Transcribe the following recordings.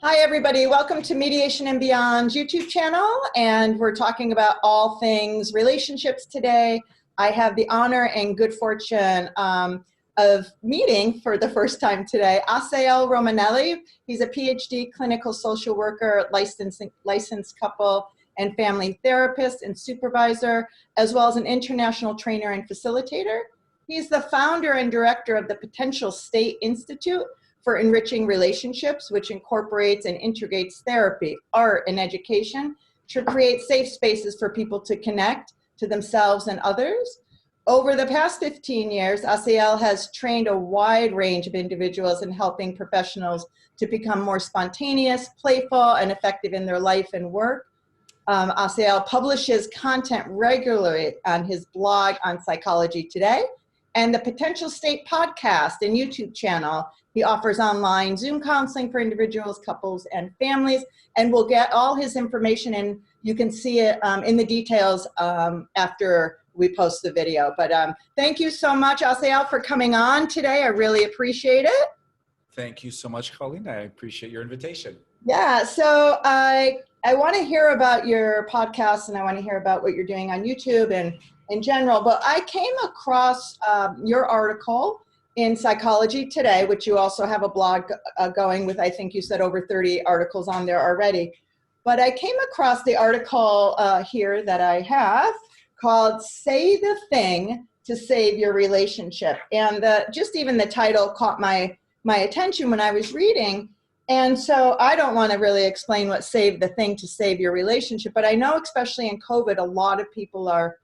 Hi, everybody. Welcome to Mediation and Beyond YouTube channel. And we're talking about all things relationships today. I have the honor and good fortune of meeting for the first time today, Assael Romanelli. He's a PhD clinical social worker, licensed couple and family therapist and supervisor, as well as an international trainer and facilitator. He's the founder and director of the Potential State Institute for Enriching Relationships, which incorporates and integrates therapy, art, and education to create safe spaces for people to connect to themselves and others. Over the past 15 years, Assael has trained a wide range of individuals in helping professionals to become more spontaneous, playful, and effective in their life and work. Assael publishes content regularly on his blog on Psychology Today and the Potential State podcast and YouTube channel. He offers online Zoom counseling for individuals, couples, and families, and we'll get all his information, and you can see it in the details after we post the video. But thank you so much, Assael, for coming on today. I really appreciate it. Thank you so much, Colleen. I appreciate your invitation. Yeah, so I want to hear about your podcast, and I want to hear about what you're doing on YouTube and in general, but I came across your article in Psychology Today, which you also have a blog going with, I think you said over 30 articles on there already. But I came across the article here that I have called Say the Thing to Save Your Relationship. And just even the title caught my attention when I was reading. And so I don't want to really explain what save the thing to save your relationship, but I know especially in COVID, a lot of people are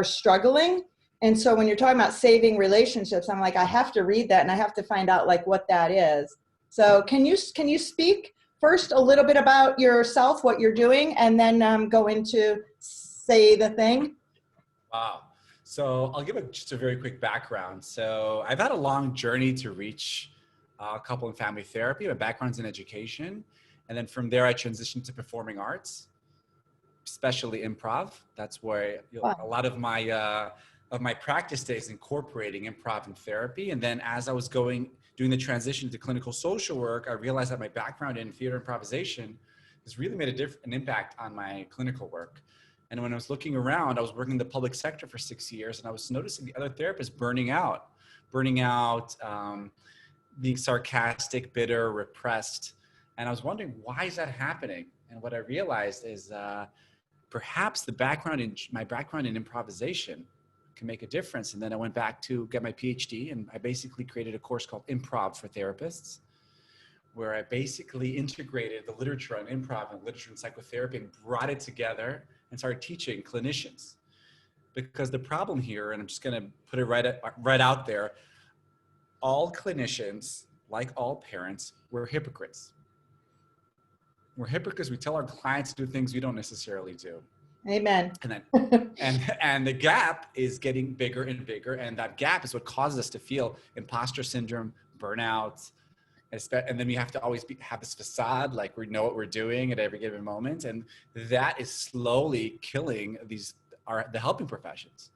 struggling. And so when you're talking about saving relationships, I'm like, I have to read that and I have to find out like what that is. So can you speak first a little bit about yourself, what you're doing, and then go into say the thing? Wow. So I'll give just a very quick background. So I've had a long journey to reach couple and family therapy. My background's in education. And then from there, I transitioned to performing arts, especially improv. That's where a lot of my practice days incorporating improv and therapy. And then as I was doing the transition to clinical social work, I realized that my background in theater improvisation has really made an impact on my clinical work. And when I was looking around, I was working in the public sector for 6 years, and I was noticing the other therapists burning out, being sarcastic, bitter, repressed. And I was wondering, why is that happening? And what I realized is perhaps my background in improvisation can make a difference. And then I went back to get my PhD, and I basically created a course called Improv for Therapists, where I basically integrated the literature on improv and literature in psychotherapy and brought it together and started teaching clinicians. Because the problem here, and I'm just gonna put it right out there, all clinicians, like all parents, we're hypocrites. We're hypocrites. We tell our clients to do things we don't necessarily do. Amen. And then, and the gap is getting bigger and bigger, and that gap is what causes us to feel imposter syndrome, burnout, and then we have to always have this facade, like we know what we're doing at every given moment, and that is slowly killing the helping professions.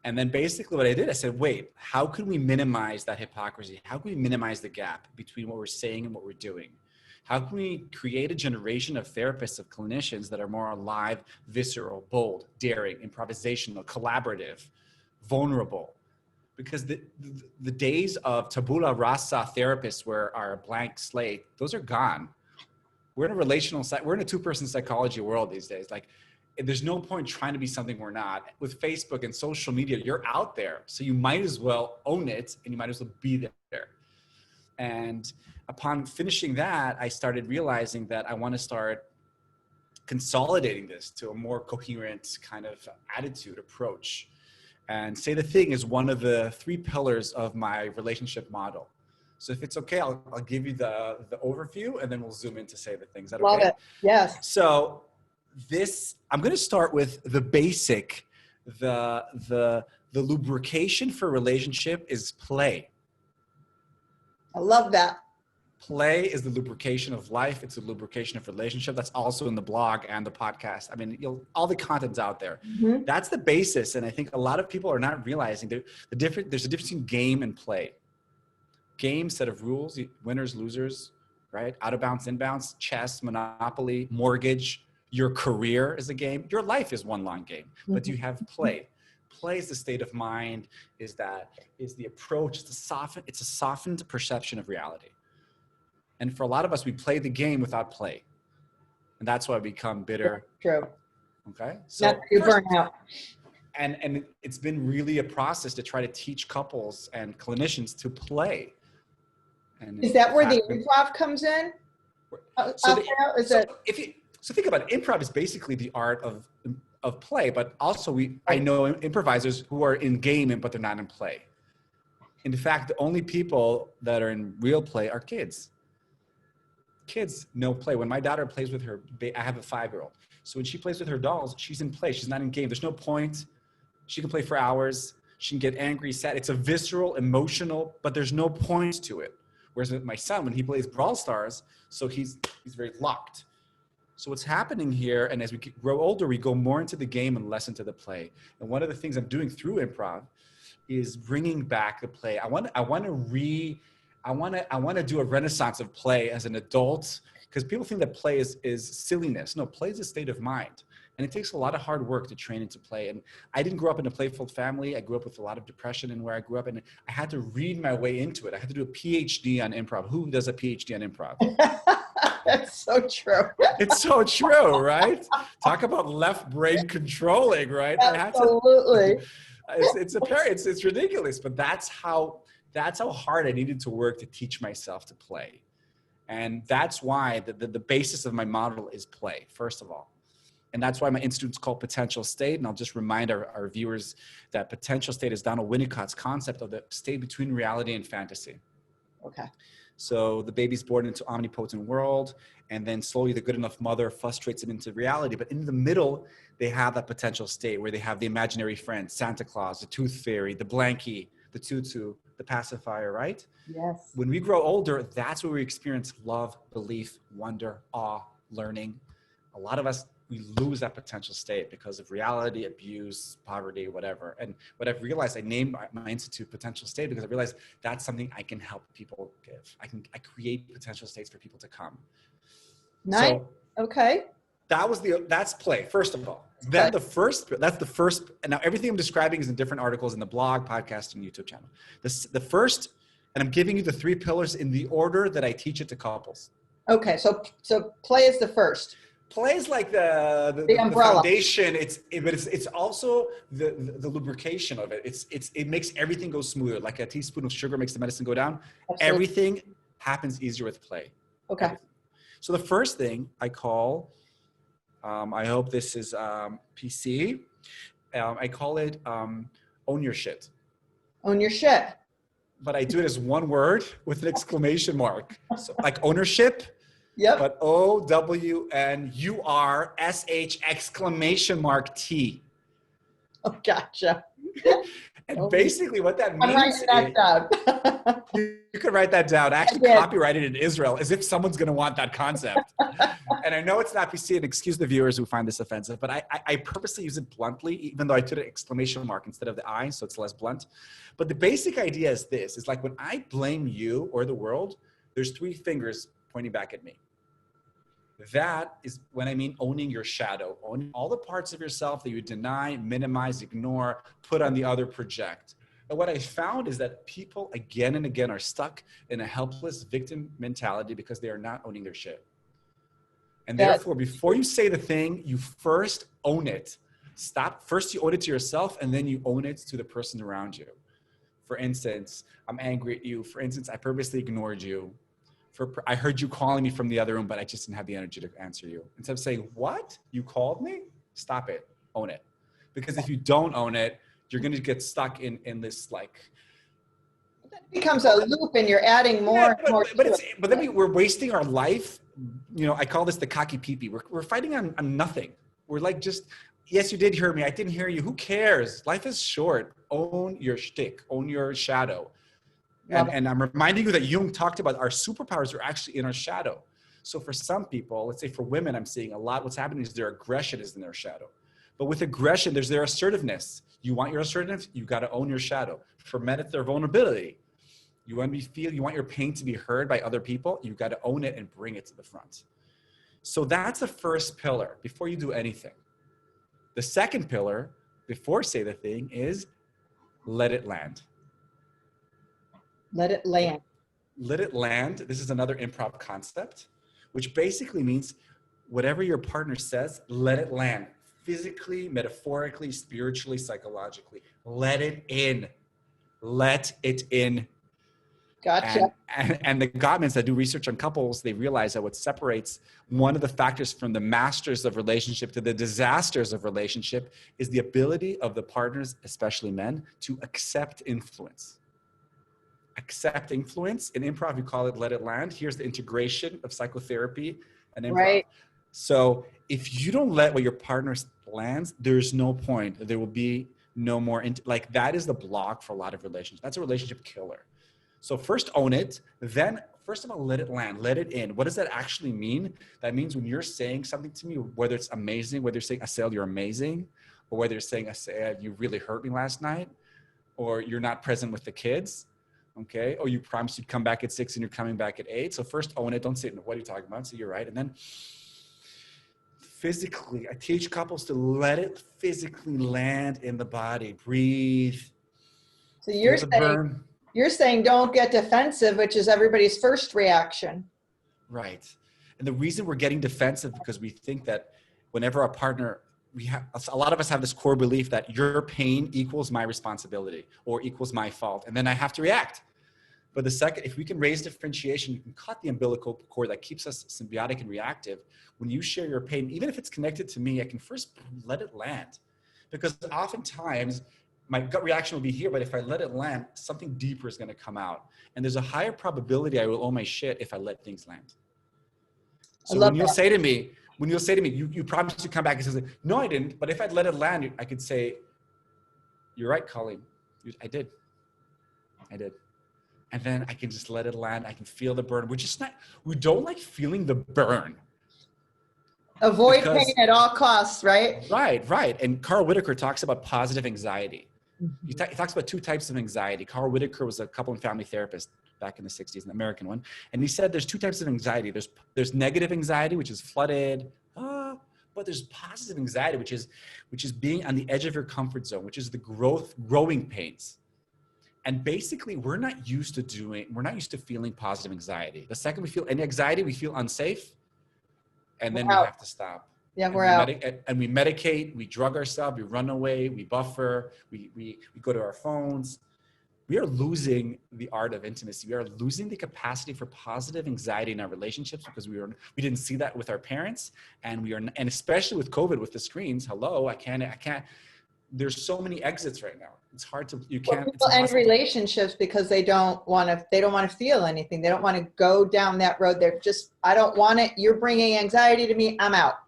And then basically what I did, I said, wait, how can we minimize that hypocrisy? How can we minimize the gap between what we're saying and what we're doing? How can we create a generation of therapists, of clinicians that are more alive, visceral, bold, daring, improvisational, collaborative, vulnerable? Because the days of tabula rasa therapists where are a blank slate, those are gone. We're in a two-person psychology world these days. Like, there's no point trying to be something we're not. With Facebook and social media, you're out there. So you might as well own it, and you might as well be there. And upon finishing that, I started realizing that I want to start consolidating this to a more coherent kind of attitude, approach. And Say the Thing is one of the 3 pillars of my relationship model. So if it's okay, I'll give you the overview, and then we'll zoom into Say the Thing. Is that okay? Love it. Yes. So I'm going to start with the basic, the lubrication for relationship is play. I love that. Play is the lubrication of life. It's a lubrication of relationship. That's also in the blog and the podcast. I mean, all the content's out there. Mm-hmm. That's the basis. And I think a lot of people are not realizing there's a difference between game and play. Game, set of rules, winners, losers, right? Out of bounds, inbounds, chess, Monopoly, mortgage, your career is a game. Your life is one long game, but you have play. Play is the state of mind, is the approach, it's a softened perception of reality. And for a lot of us, we play the game without play. And that's why we become bitter. True. Okay. So you burn out. And it's been really a process to try to teach couples and clinicians to play. And is that where the improv comes in? So think about it. Improv is basically the art of play, but also I know improvisers who are in game, but they're not in play. In fact, the only people that are in real play are kids. Kids know play. When my daughter plays with her, I have a 5-year-old. So when she plays with her dolls, she's in play. She's not in game. There's no point. She can play for hours. She can get angry, sad. It's a visceral, emotional, but there's no point to it. Whereas with my son, when he plays Brawl Stars, so he's very locked. So what's happening here, and as we grow older, we go more into the game and less into the play. And one of the things I'm doing through improv is bringing back the play. I want to do a renaissance of play as an adult, because people think that play is silliness. No, play is a state of mind. And it takes a lot of hard work to train into play. And I didn't grow up in a playful family. I grew up with a lot of depression in where I grew up, and I had to read my way into it. I had to do a PhD on improv. Who does a PhD on improv? That's so true. It's so true, right? Talk about left brain controlling, right? Absolutely. It's ridiculous, but that's how hard I needed to work to teach myself to play. And that's why the basis of my model is play, first of all. And that's why my institute's called Potential State. And I'll just remind our viewers that potential state is Donald Winnicott's concept of the state between reality and fantasy. Okay. So the baby's born into omnipotent world, and then slowly the good enough mother frustrates it into reality. But in the middle, they have that potential state where they have the imaginary friend, Santa Claus, the tooth fairy, the blankie, the tutu, the pacifier, right? Yes. When we grow older, that's where we experience love, belief, wonder, awe, learning. A lot of us, we lose that potential state because of reality, abuse, poverty, whatever. And what I've realized, I named my institute Potential State because I realized that's something I can help people give. I create potential states for people to come. Nice. So okay. That's play, first of all. Then that's the first, and now everything I'm describing is in different articles in the blog, podcast, and YouTube channel. The first, and I'm giving you the 3 pillars in the order that I teach it to couples. Okay, so play is the first. Play is like the foundation. It's also the lubrication of it. It makes everything go smoother. Like a teaspoon of sugar makes the medicine go down. Absolutely. Everything happens easier with play. Okay. Everything. So the first thing I call, I hope this is PC. I call it own your shit. Own your shit. But I do it as one word with an exclamation mark. So like ownership. Yep. But OWNURSH exclamation mark T. Oh, gotcha. And basically what that means I'm writing that down. You can write that down. I actually copyrighted it in Israel as if someone's going to want that concept. And I know it's not PC, and excuse the viewers who find this offensive, but I purposely use it bluntly, even though I put an exclamation mark instead of the I, so it's less blunt. But the basic idea is this, is like when I blame you or the world, there's 3 fingers pointing back at me. That is when I mean owning your shadow, owning all the parts of yourself that you deny, minimize, ignore, put on the other, project. And what I found is that people again and again are stuck in a helpless victim mentality because they are not owning their shit. And therefore, before you say the thing, you first own it. First you own it to yourself, and then you own it to the person around you. For instance, I'm angry at you. For instance, I purposely ignored you. I heard you calling me from the other room, but I just didn't have the energy to answer you. Instead of saying, what? You called me? Stop it. Own it. Because if you don't own it, you're going to get stuck in this like... It becomes a loop and you're adding more and more. But then we're wasting our life. You know, I call this the cocky pee-pee. We're fighting on nothing. We're like just, yes, you did hear me. I didn't hear you. Who cares? Life is short. Own your shtick. Own your shadow. And I'm reminding you that Jung talked about our superpowers are actually in our shadow. So for some people, let's say for women, I'm seeing a lot, what's happening is their aggression is in their shadow. But with aggression, there's their assertiveness. You want your assertiveness, you got to own your shadow. For men, it's their vulnerability. You want you want your pain to be heard by other people. You got to own it and bring it to the front. So that's the first pillar before you do anything. The second pillar before say the thing is let it land. Let it land. Let it land. This is another improv concept, which basically means whatever your partner says, let it land. Physically, metaphorically, spiritually, psychologically. Let it in. Let it in. Gotcha. And the Gottmans that do research on couples, they realize that what separates one of the factors from the masters of relationship to the disasters of relationship is the ability of the partners, especially men, to accept influence. Accept influence. In improv, we call it let it land. Here's the integration of psychotherapy and improv. Right. So if you don't let what your partner lands, there's no point. There will be no more. Like that is the block for a lot of relationships. That's a relationship killer. So first own it, then first of all, let it land, let it in. What does that actually mean? That means when you're saying something to me, whether it's amazing, whether you're saying, Assael, you're amazing, or whether you're saying, Assael, you really hurt me last night, or you're not present with the kids, okay? Or you promised you'd come back at 6 and you're coming back at 8. So first own it, don't say, what are you talking about? So you're right. And then physically, I teach couples to let it physically land in the body, breathe. So you're saying don't get defensive, which is everybody's first reaction. Right. And the reason we're getting defensive because we think that whenever our partner, a lot of us have this core belief that your pain equals my responsibility or equals my fault. And then I have to react. But the second, if we can raise differentiation, you can cut the umbilical cord that keeps us symbiotic and reactive. When you share your pain, even if it's connected to me, I can first let it land. Because oftentimes, my gut reaction will be here, but if I let it land, something deeper is going to come out. And there's a higher probability I will own my shit if I let things land. So when you'll say to me, you promised to come back and say, no, I didn't. But if I'd let it land, I could say, you're right, Colleen. I did. And then I can just let it land. I can feel the burn. We don't like feeling the burn. Avoid pain at all costs, right? Right. And Carl Whitaker talks about positive anxiety. He talks about 2 types of anxiety. Carl Whitaker was a couple and family therapist back in the 60s, an American one. And he said there's 2 types of anxiety. There's negative anxiety, which is flooded. But there's positive anxiety, which is being on the edge of your comfort zone, which is the growing pains. And basically, we're not used to feeling positive anxiety. The second we feel any anxiety, we feel unsafe. And then we have to stop. Yeah, we're out. And we medicate, we drug ourselves, we run away, we buffer, we go to our phones. We are losing the art of intimacy. We are losing the capacity for positive anxiety in our relationships because we didn't see that with our parents. And especially with COVID, with the screens, I can't. There's so many exits right now. It's hard to, you can't. People end relationships because they don't want to feel anything. They don't want to go down that road. They're just, I don't want it. You're bringing anxiety to me. I'm out.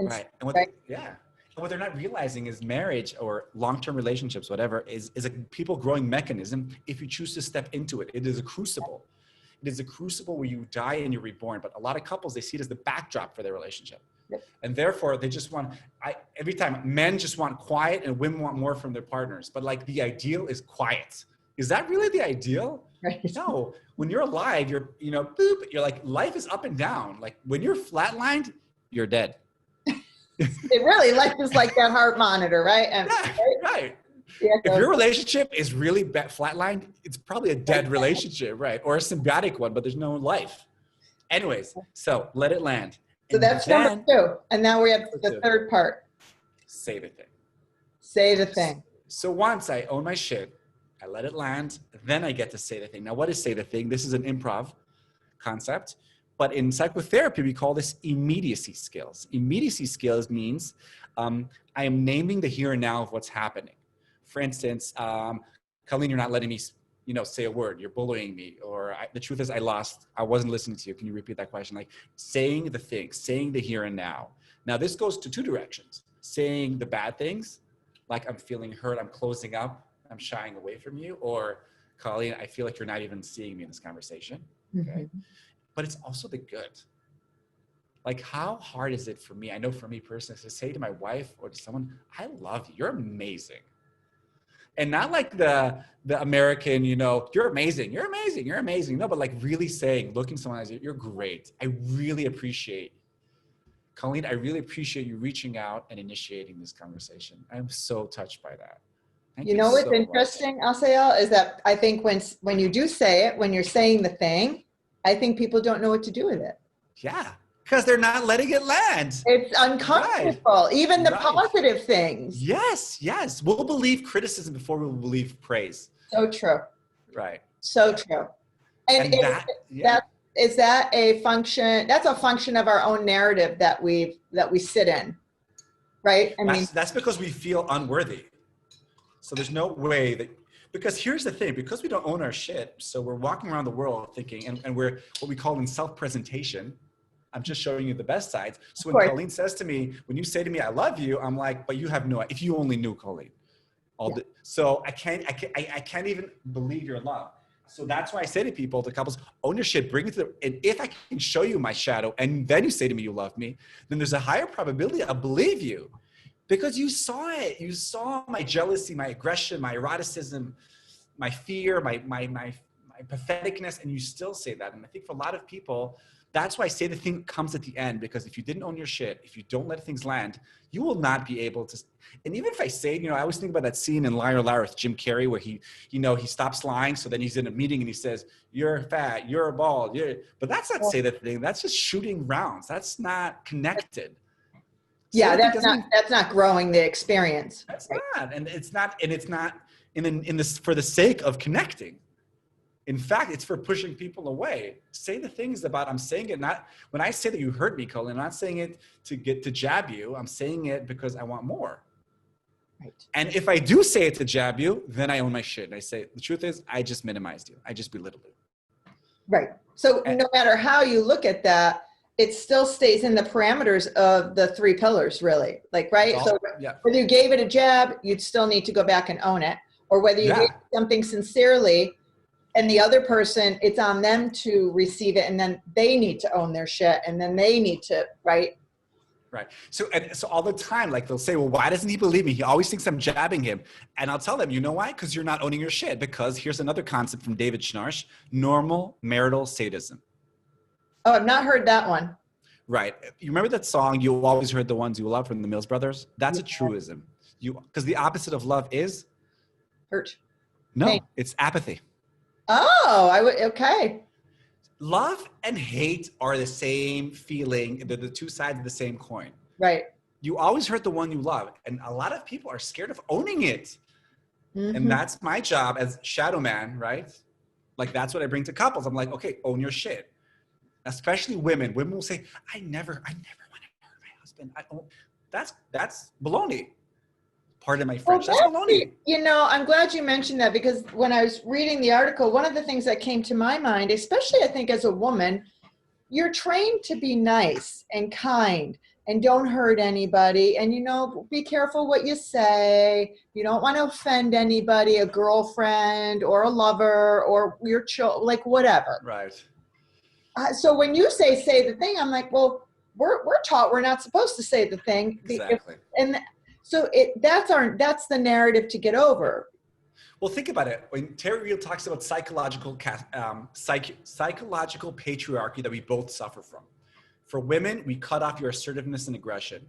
Right. And what they're not realizing is marriage or long-term relationships, whatever, is a people growing mechanism. If you choose to step into it, it is a crucible. It is a crucible where you die and you're reborn. But a lot of couples, they see it as the backdrop for their relationship. Yep. And therefore they just every time men just want quiet and women want more from their partners. But like the ideal is quiet. Is that really the ideal? Right. No, when you're alive, you're like, life is up and down. Like when you're flatlined, you're dead. It really, life is like that heart monitor, right? And, right. Yeah, if your relationship is really flatlined, it's probably a dead relationship, right? Or a symbiotic one, but there's no life. Anyways, so let it land. So that's number 2. And now we have the third part. Say the thing. Say the thing. So once I own my shit, I let it land, then I get to say the thing. Now, what is say the thing? This is an improv concept. But in psychotherapy, we call this immediacy skills. Immediacy skills means I am naming the here and now of what's happening. For instance, Colleen, you're not letting me, say a word. You're bullying me. Or the truth is I wasn't listening to you. Can you repeat that question? Like saying the thing, saying the here and now. Now, this goes to 2 directions. Saying the bad things, like I'm feeling hurt, I'm closing up, I'm shying away from you. Or Colleen, I feel like you're not even seeing me in this conversation. Okay. Mm-hmm. But it's also the good. Like, how hard is it for me? I know for me personally to say to my wife or to someone, I love you. You're amazing. And not like the American, you know, you're amazing, you're amazing, you're amazing. No, but like really saying, looking someone as you're great. I really appreciate, Colleen, I really appreciate you reaching out and initiating this conversation. I'm so touched by that. Thank You you know what's so much. interesting, Assael, is that I think when you do say it, when you're saying the thing, I think people don't know what to do with it. Yeah, because they're not letting it land. It's uncomfortable, Right. even the Right. positive things. Yes, yes. We'll believe criticism before we'll believe praise. So true. Right. So true. And is that a function? That's a function of our own narrative that we sit in, right? I mean, that's because we feel unworthy. So there's no way that, because here's the thing, because we don't own our shit, so we're walking around the world thinking, and we're what we call in self-presentation. I'm just showing you the best sides. So when Colleen says to me, when you say to me, I love you, I'm like, but you have no, if you only knew Colleen. So I can't even believe your love. So that's why I say to people, to couples, own your shit, bring it to and if I can show you my shadow and then you say to me you love me, then there's a higher probability I'll believe you. Because you saw it. You saw my jealousy, my aggression, my eroticism, my fear, my patheticness, and you still say that. And I think for a lot of people, that's why I say the thing comes at the end, because if you didn't own your shit, if you don't let things land, you will not be able to. And even if I say, you know, I always think about that scene in Liar Liar with Jim Carrey where he, you know, he stops lying. So then he's in a meeting and he says, you're fat, you're bald, but that's not say the thing. That's just shooting rounds. That's not connected. Yeah, that's not growing the experience. That's not, and it's not in this for the sake of connecting. In fact, it's for pushing people away. Say the things about, I'm saying it not, when I say that you hurt me, Colleen, I'm not saying it to jab you. I'm saying it because I want more. Right. And if I do say it to jab you, then I own my shit. And I say, the truth is, I just minimized you. I just belittled you. Right. So no matter how you look at that, it still stays in the parameters of the 3 pillars, really. Like, right? Whether you gave it a jab, you'd still need to go back and own it. Or whether you did something sincerely and the other person, it's on them to receive it, and then they need to own their shit, and then they need to, right? Right. So all the time, like they'll say, well, why doesn't he believe me? He always thinks I'm jabbing him. And I'll tell them, you know why? Because you're not owning your shit. Because here's another concept from David Schnarch, normal marital sadism. Oh, I've not heard that one. Right. You remember that song, You Always Heard the Ones You Love, from the Mills Brothers? That's a truism. Because the opposite of love is? Hurt. No, Pain. It's apathy. Oh, okay. Love and hate are the same feeling. They're the two sides of the same coin. Right. You always hurt the one you love. And a lot of people are scared of owning it. Mm-hmm. And that's my job as shadow man, right? Like, that's what I bring to couples. I'm like, okay, own your shit. Especially women. Women will say, I never want to hurt my husband. That's baloney. Pardon my French. That's baloney. You know, I'm glad you mentioned that, because when I was reading the article, one of the things that came to my mind, especially I think as a woman, you're trained to be nice and kind and don't hurt anybody. And, you know, be careful what you say. You don't want to offend anybody, a girlfriend or a lover or your child, like whatever. Right. So when you say the thing, I'm like, well, we're taught we're not supposed to say the thing. Exactly. And so that's the narrative to get over. Well, think about it. When Terry Real talks about psychological patriarchy that we both suffer from. For women, we cut off your assertiveness and aggression.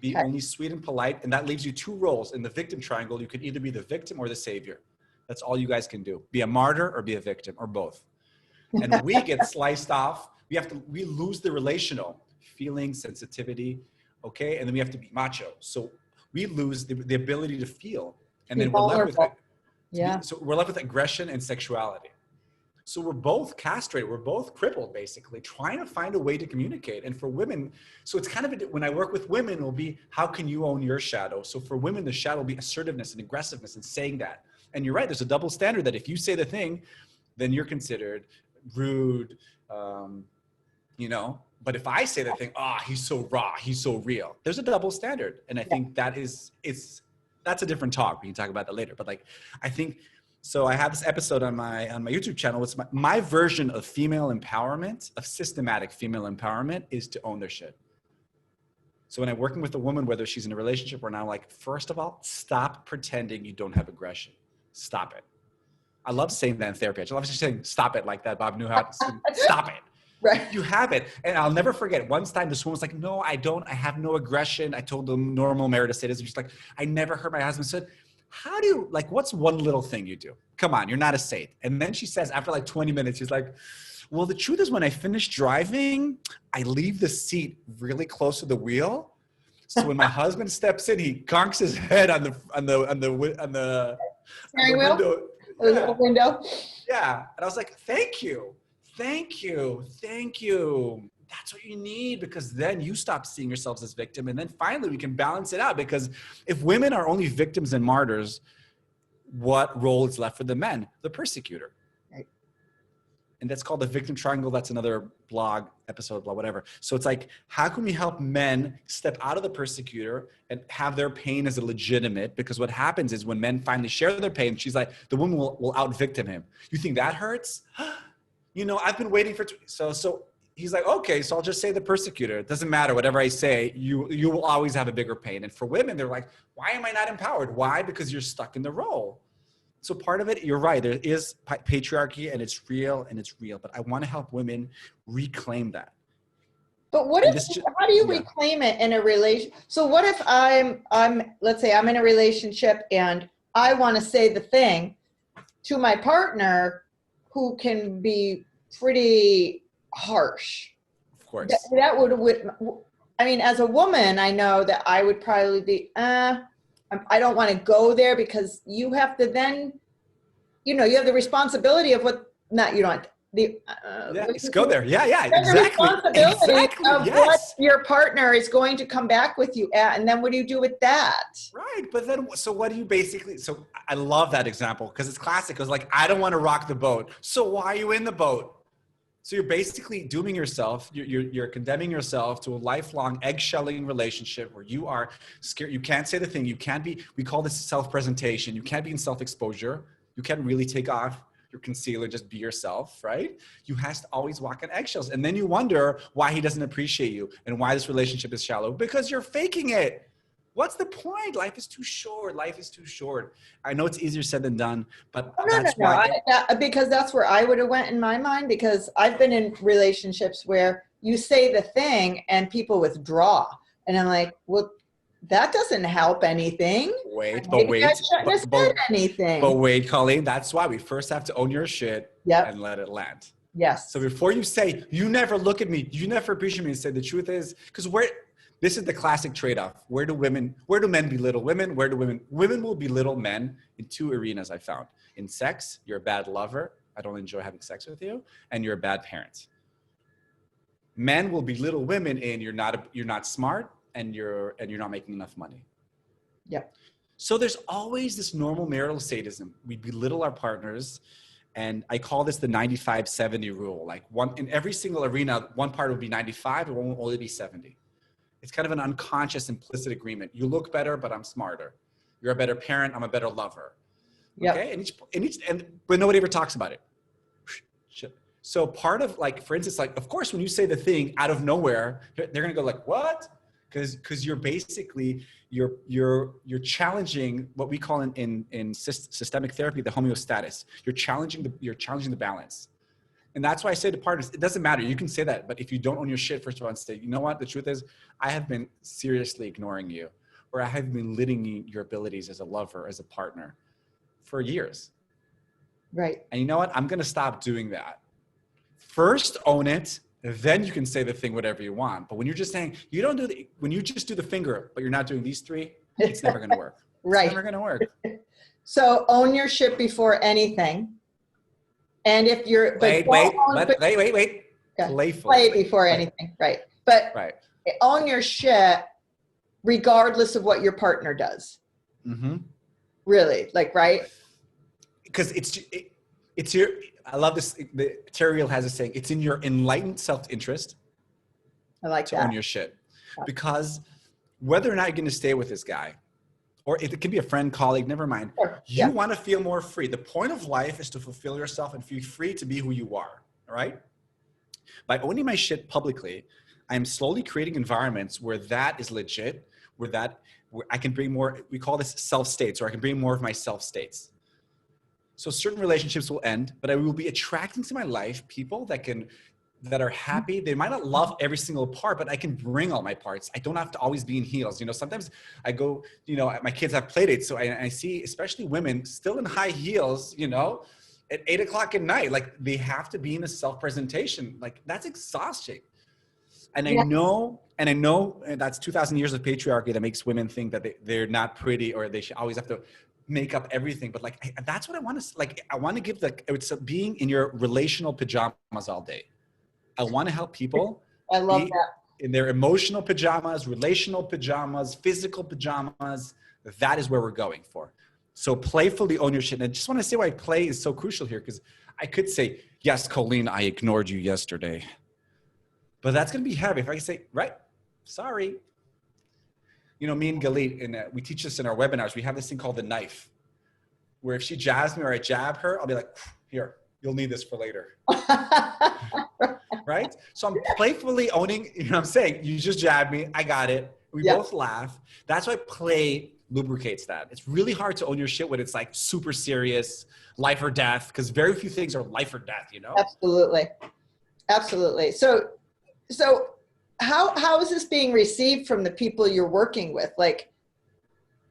Be only sweet and polite, and that leaves you 2 roles in the victim triangle. You could either be the victim or the savior. That's all you guys can do. Be a martyr or be a victim, or both. And we get sliced off. We lose the relational feeling, sensitivity, okay? And then we have to be macho. So we lose the ability to feel. And then we're left with so we're left with aggression and sexuality. So we're both castrated. We're both crippled, basically, trying to find a way to communicate. And for women, so it's kind of, when I work with women, it'll be, how can you own your shadow? So for women, the shadow will be assertiveness and aggressiveness and saying that. And you're right, there's a double standard that if you say the thing, then you're considered rude, you know. But if I say the thing, he's so raw, he's so real, there's a double standard. And I think that's a different talk. We can talk about that later. But like, I think, so I have this episode on my YouTube channel. It's my version of female empowerment, of systematic female empowerment, is to own their shit. So when I'm working with a woman, whether she's in a relationship or not, I'm like, first of all, stop pretending you don't have aggression. Stop it. I love saying that in therapy. I love just saying, stop it like that. Bob Newhouse, stop it. Right. You have it. And I'll never forget. One time this woman was like, no, I don't. I have no aggression. I told the normal Meredith sadism. She's like, I never heard my husband said, how do you, like, what's one little thing you do? Come on, you're not a saint. And then she says, after like 20 minutes, she's like, well, the truth is when I finish driving, I leave the seat really close to the wheel. So when my husband steps in, he conks his head on the steering wheel? window. The little window. Yeah. And I was like, thank you. Thank you. Thank you. That's what you need, because then you stop seeing yourselves as victim. And then finally we can balance it out, because if women are only victims and martyrs, what role is left for the men? The persecutor. Right. And that's called the victim triangle. That's another blog episode, blah, whatever. So it's like, how can we help men step out of the persecutor and have their pain as a legitimate? Because what happens is when men finally share their pain, she's like, the woman will out victim him. You think that hurts? You know, I've been waiting for, so he's like, okay, so I'll just say the persecutor. It doesn't matter. Whatever I say, you will always have a bigger pain. And for women, they're like, why am I not empowered? Why? Because you're stuck in the role. So part of it, you're right. There is patriarchy, and it's real, But I want to help women reclaim that. But what if, how do you reclaim it in a relation? So what if let's say I'm in a relationship and I want to say the thing to my partner who can be pretty harsh. Of course. That would, I mean, as a woman, I know that I would probably be, I don't want to go there, because you have to then, you know, you have the responsibility of what, not, you don't, let's go there. Yeah, exactly. The responsibility of yes. what your partner is going to come back with you at, and then what do you do with that? Right, but then, so what do you basically, so I love that example, because it's classic. It was like, I don't want to rock the boat. So why are you in the boat? So you're basically dooming yourself. You're condemning yourself to a lifelong eggshelling relationship where you are scared. You can't say the thing. You can't be, we call this self-presentation. You can't be in self-exposure. You can't really take off your concealer, just be yourself, right? You have to always walk on eggshells. And then you wonder why he doesn't appreciate you and why this relationship is shallow, because you're faking it. What's the point? Life is too short. Life is too short. I know it's easier said than done, but because that's where I would have went in my mind, because I've been in relationships where you say the thing and people withdraw. And I'm like, well, that doesn't help anything. But wait, Colleen, that's why we first have to own your shit and let it land. Yes. So before you say, you never look at me, you never appreciate me, and say the truth is, because this is the classic trade-off. Where do men belittle women? Women will belittle men in two arenas, I found. In sex, you're a bad lover. I don't enjoy having sex with you. And you're a bad parent. Men will belittle women in you're not smart and you're not making enough money. Yep. So there's always this normal marital sadism. We belittle our partners. And I call this the 95-70 rule. Like in every single arena, one part would be 95 and one will only be 70. It's kind of an unconscious implicit agreement. You look better, but I'm smarter. You're a better parent. I'm a better lover. Yep. Okay. But nobody ever talks about it. So part of, like, for instance, like, of course, when you say the thing out of nowhere, they're going to go like, what? Because you're basically, you're challenging what we call in systemic therapy, the homeostasis. You're challenging the balance. And that's why I say to partners, it doesn't matter. You can say that, but if you don't own your shit, first of all, and say, you know what? The truth is, I have been seriously ignoring you, or I have been limiting your abilities as a lover, as a partner for years. Right. And you know what? I'm going to stop doing that. First own it, then you can say the thing, whatever you want. But when you're just saying, when you just do the finger, but you're not doing these three, it's never going to work. Right. It's never going to work. So own your shit before anything. And if you're, wait. Playfully. Play before anything, right? But own your shit, regardless of what your partner does. Mm-hmm. Really, like, right? Because it's your. I love this. Terry Real has a saying: "It's in your enlightened self-interest." I like to that. own your shit, because whether or not you're going to stay with this guy, or it can be a friend, colleague, never mind. Sure. You want to feel more free. The point of life is to fulfill yourself and feel free to be who you are. All right. By owning my shit publicly, I'm slowly creating environments where that is legit, where I can bring more, we call this self states, or I can bring more of my self states. So certain relationships will end, but I will be attracting to my life people that are happy. They might not love every single part, but I can bring all my parts. I don't have to always be in heels. Sometimes I go, my kids have play dates. So I see, especially women still in high heels, at 8 o'clock at night, like they have to be in a self-presentation. Like that's exhausting. And I know that's 2,000 years of patriarchy that makes women think that they're not pretty, or they should always have to make up everything. But like, that's what I want to, like, I want to give it's being in your relational pajamas all day. I want to help people I love that. In their emotional pajamas, relational pajamas, physical pajamas. That is where we're going for. So playfully own your shit. And I just want to say why play is so crucial here, because I could say, yes, Colleen, I ignored you yesterday. But that's going to be heavy. If I can say, right, sorry. Me and Galit, we teach this in our webinars. We have this thing called the knife, where if she jabs me or I jab her, I'll be like, here, you'll need this for later. Right? So I'm playfully owning, what I'm saying? You just jabbed me. I got it. We both laugh. That's why play lubricates that. It's really hard to own your shit when it's like super serious, life or death, because very few things are life or death, Absolutely. Absolutely. So how is this being received from the people you're working with? Like,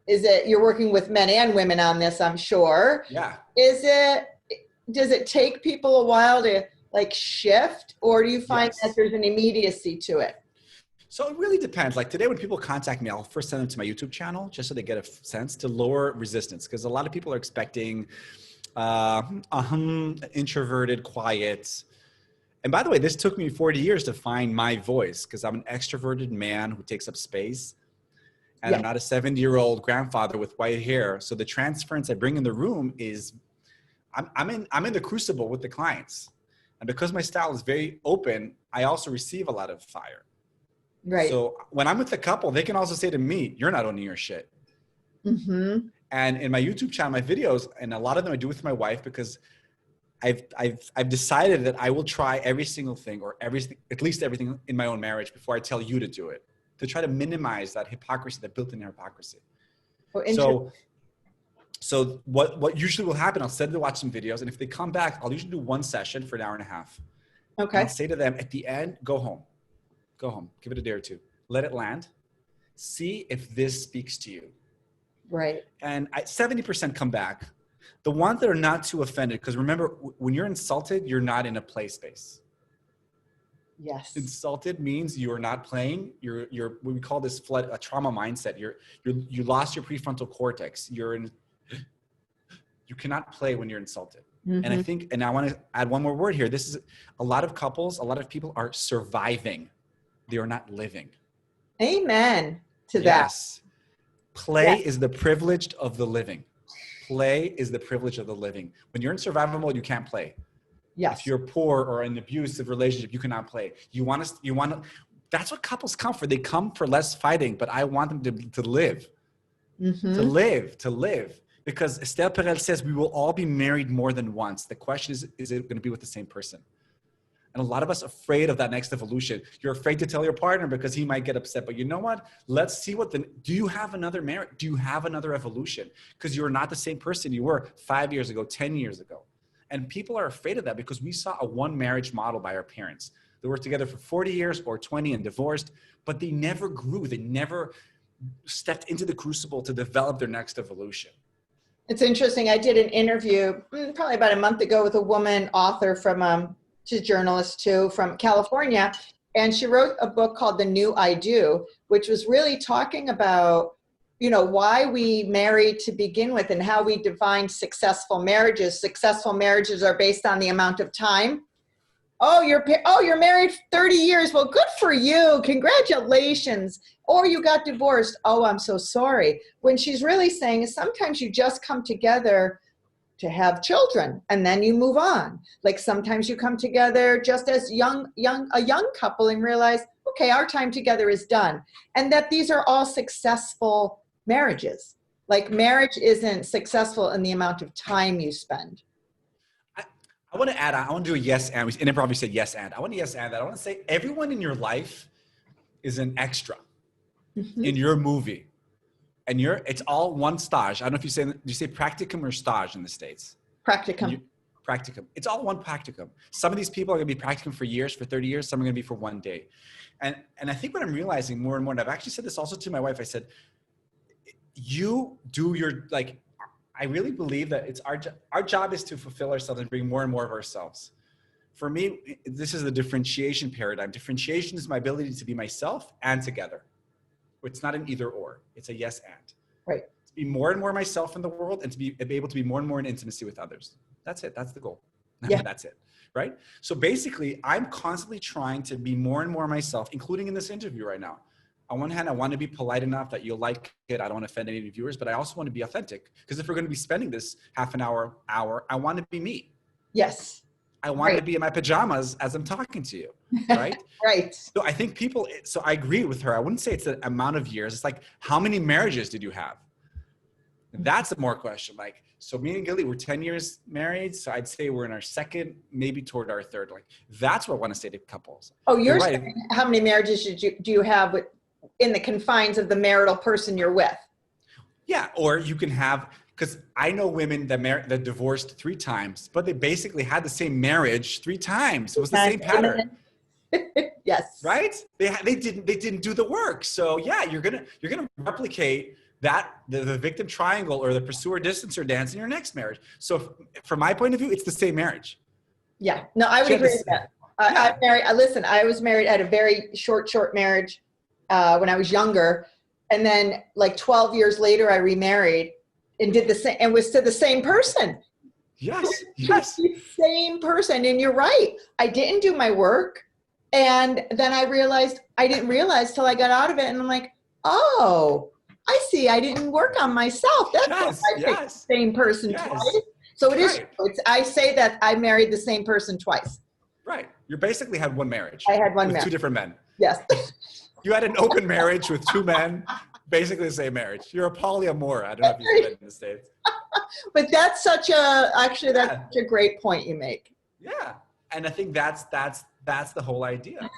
is it, you're working with men and women on this, I'm sure. Yeah. Does it take people a while to like shift, or do you find that there's an immediacy to it? So it really depends. Like today when people contact me, I'll first send them to my YouTube channel just so they get a sense to lower resistance. Because a lot of people are expecting introverted, quiet. And by the way, this took me 40 years to find my voice, because I'm an extroverted man who takes up space. And I'm not a 70-year-old grandfather with white hair. So the transference I bring in the room is I'm in the crucible with the clients. And because my style is very open, I also receive a lot of fire. Right. So when I'm with a couple, they can also say to me, you're not owning your shit. Mm-hmm. And in my YouTube channel, my videos, and a lot of them I do with my wife, because I've decided that I will try every single thing, or at least everything in my own marriage before I tell you to do it, to try to minimize that hypocrisy, that built-in hypocrisy. So what usually will happen, I'll send them to watch some videos, and if they come back, I'll usually do one session for an hour and a half. Okay. And I'll say to them at the end, go home, give it a day or two, let it land, see if this speaks to you. Right. And 70% come back. The ones that are not too offended, because remember, when you're insulted, you're not in a play space. Yes. Insulted means you're not playing. You're what we call this a trauma mindset. You lost your prefrontal cortex. You cannot play when you're insulted. Mm-hmm. And I think, and I want to add one more word here. This is a lot of couples, a lot of people are surviving. They are not living. Amen to that. Yes. Play is the privilege of the living. Play is the privilege of the living. When you're in survival mode, you can't play. Yes. If you're poor or in an abusive relationship, you cannot play. You want to, that's what couples come for. They come for less fighting, but I want them to live, to live. Because Estelle Perel says we will all be married more than once. The question is it going to be with the same person? And a lot of us are afraid of that next evolution. You're afraid to tell your partner because he might get upset. But you know what? Let's see do you have another marriage? Do you have another evolution? Because you're not the same person you were 5 years ago, 10 years ago. And people are afraid of that because we saw a one marriage model by our parents. They were together for 40 years or 20 and divorced, but they never grew. They never stepped into the crucible to develop their next evolution. It's interesting. I did an interview probably about a month ago with a woman author she's a journalist too, from California. And she wrote a book called The New I Do, which was really talking about, why we married to begin with and how we define successful marriages. Successful marriages are based on the amount of time. Oh, you're married 30 years. Well, good for you. Congratulations. Or you got divorced. Oh, I'm so sorry. When she's really saying is sometimes you just come together to have children and then you move on. Like sometimes you come together just as a young couple and realize, okay, our time together is done. And that these are all successful marriages. Like marriage isn't successful in the amount of time you spend. I want to add, I want to do a yes and. In improv, we said yes and. I want to yes and that. I want to say everyone in your life is an extra Mhm. in your movie. And it's all one stage. I don't know if do you say practicum or stage in the States? Practicum. Practicum. It's all one practicum. Some of these people are going to be practicum for years, for 30 years. Some are going to be for one day. And I think what I'm realizing more and more, and I've actually said this also to my wife, I said, you do I really believe that it's our job is to fulfill ourselves and bring more and more of ourselves. For me, this is the differentiation paradigm. Differentiation is my ability to be myself and together. It's not an either or. It's a yes and. Right. To be more and more myself in the world and to be able to be more and more in intimacy with others. That's it. That's the goal. Yeah. That's it. Right? So basically, I'm constantly trying to be more and more myself, including in this interview right now. On one hand, I want to be polite enough that you'll like it. I don't want to offend any of the viewers, but I also want to be authentic. Because if we're going to be spending this half an hour, I want to be me. Yes. I want to be in my pajamas as I'm talking to you, right? Right. So I think so I agree with her. I wouldn't say it's the amount of years. It's like, how many marriages did you have? And that's a more question. Like, so me and Gilly, we're 10 years married. So I'd say we're in our second, maybe toward our third. Like, that's what I want to say to couples. Oh, you're right. saying how many marriages do you have in the confines of the marital person you're with? Yeah. Or you can have, because I know women that divorced 3 times, but they basically had the same marriage 3 times. It was the same pattern. Yes. Right? They didn't do the work. So yeah, you're gonna replicate that the victim triangle or the pursuer distancer dance in your next marriage. So from my point of view, it's the same marriage. Yeah. No, I would agree with that. I was married at a very short marriage when I was younger. And then like 12 years later, I remarried and did the same and was to the same person. Yes. Yes. The same person. And you're right. I didn't do my work. And then I didn't realize till I got out of it. And I'm like, oh, I see. I didn't work on myself. That's why I picked the same person twice. So it is. I say that I married the same person twice. Right. You basically had one marriage. I had one with marriage. 2 different men. Yes. You had an open marriage with 2 men, basically the same marriage. You're a polyamor. I don't know if you've been in the States. But that's such a great point you make. Yeah. And I think that's the whole idea.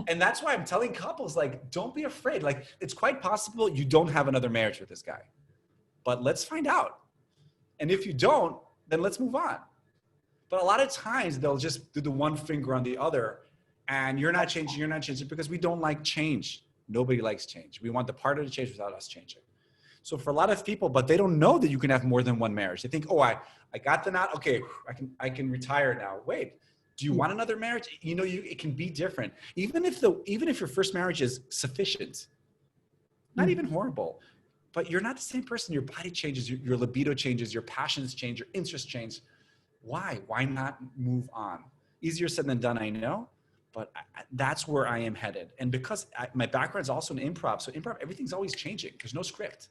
And that's why I'm telling couples, like, don't be afraid. Like, it's quite possible you don't have another marriage with this guy, but let's find out. And if you don't, then let's move on. But a lot of times they'll just do the one finger on the other and you're not changing because we don't like change. Nobody likes change. We want the partner to change without us changing. So for a lot of people, but they don't know that you can have more than one marriage. They think, oh, I got the knot. Okay, I can retire now. Wait, do you want another marriage? You know, it can be different. Even if your first marriage is sufficient, not even horrible, but you're not the same person. Your body changes, your libido changes, your passions change, your interests change. Why? Why not move on? Easier said than done, I know, but that's where I am headed. And because my background is also in improv, so improv, everything's always changing. There's no script.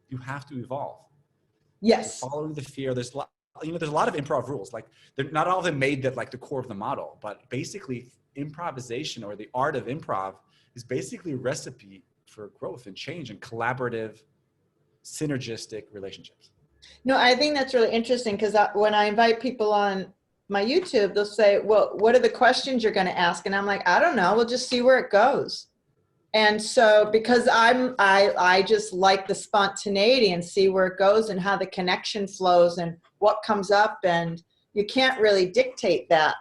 You have to evolve. Yes. Following the fear. There's a lot of improv rules. Like, they're not all of them made that like the core of the model, but basically improvisation or the art of improv is basically a recipe for growth and change and collaborative, synergistic relationships. No, I think that's really interesting because when I invite people on my YouTube, they'll say, well, what are the questions you're going to ask? And I'm like, I don't know. We'll just see where it goes. And so because I just like the spontaneity and see where it goes and how the connection flows and what comes up, and you can't really dictate that.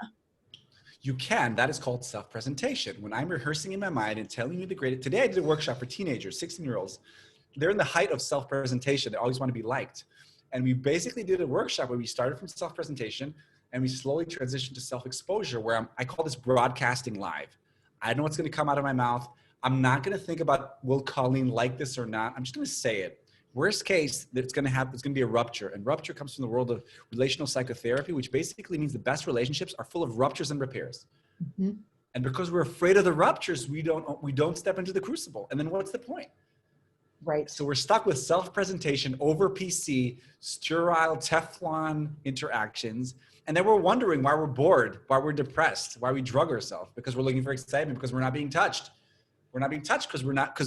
You can. That is called self-presentation. When I'm rehearsing in my mind and telling you today I did a workshop for teenagers, 16-year-olds. They're in the height of self-presentation. They always want to be liked. And we basically did a workshop where we started from self-presentation and we slowly transitioned to self-exposure, where I call this broadcasting live. I know what's going to come out of my mouth. I'm not going to think about, will Colleen like this or not? I'm just going to say it. Worst case, it's going to be a rupture. And rupture comes from the world of relational psychotherapy, which basically means the best relationships are full of ruptures and repairs. Mm-hmm. And because we're afraid of the ruptures, we don't step into the crucible. And then what's the point? Right. So we're stuck with self-presentation over PC, sterile Teflon interactions. And then we're wondering why we're bored, why we're depressed, why we drug ourselves, because we're looking for excitement, because we're not being touched. We're not being touched because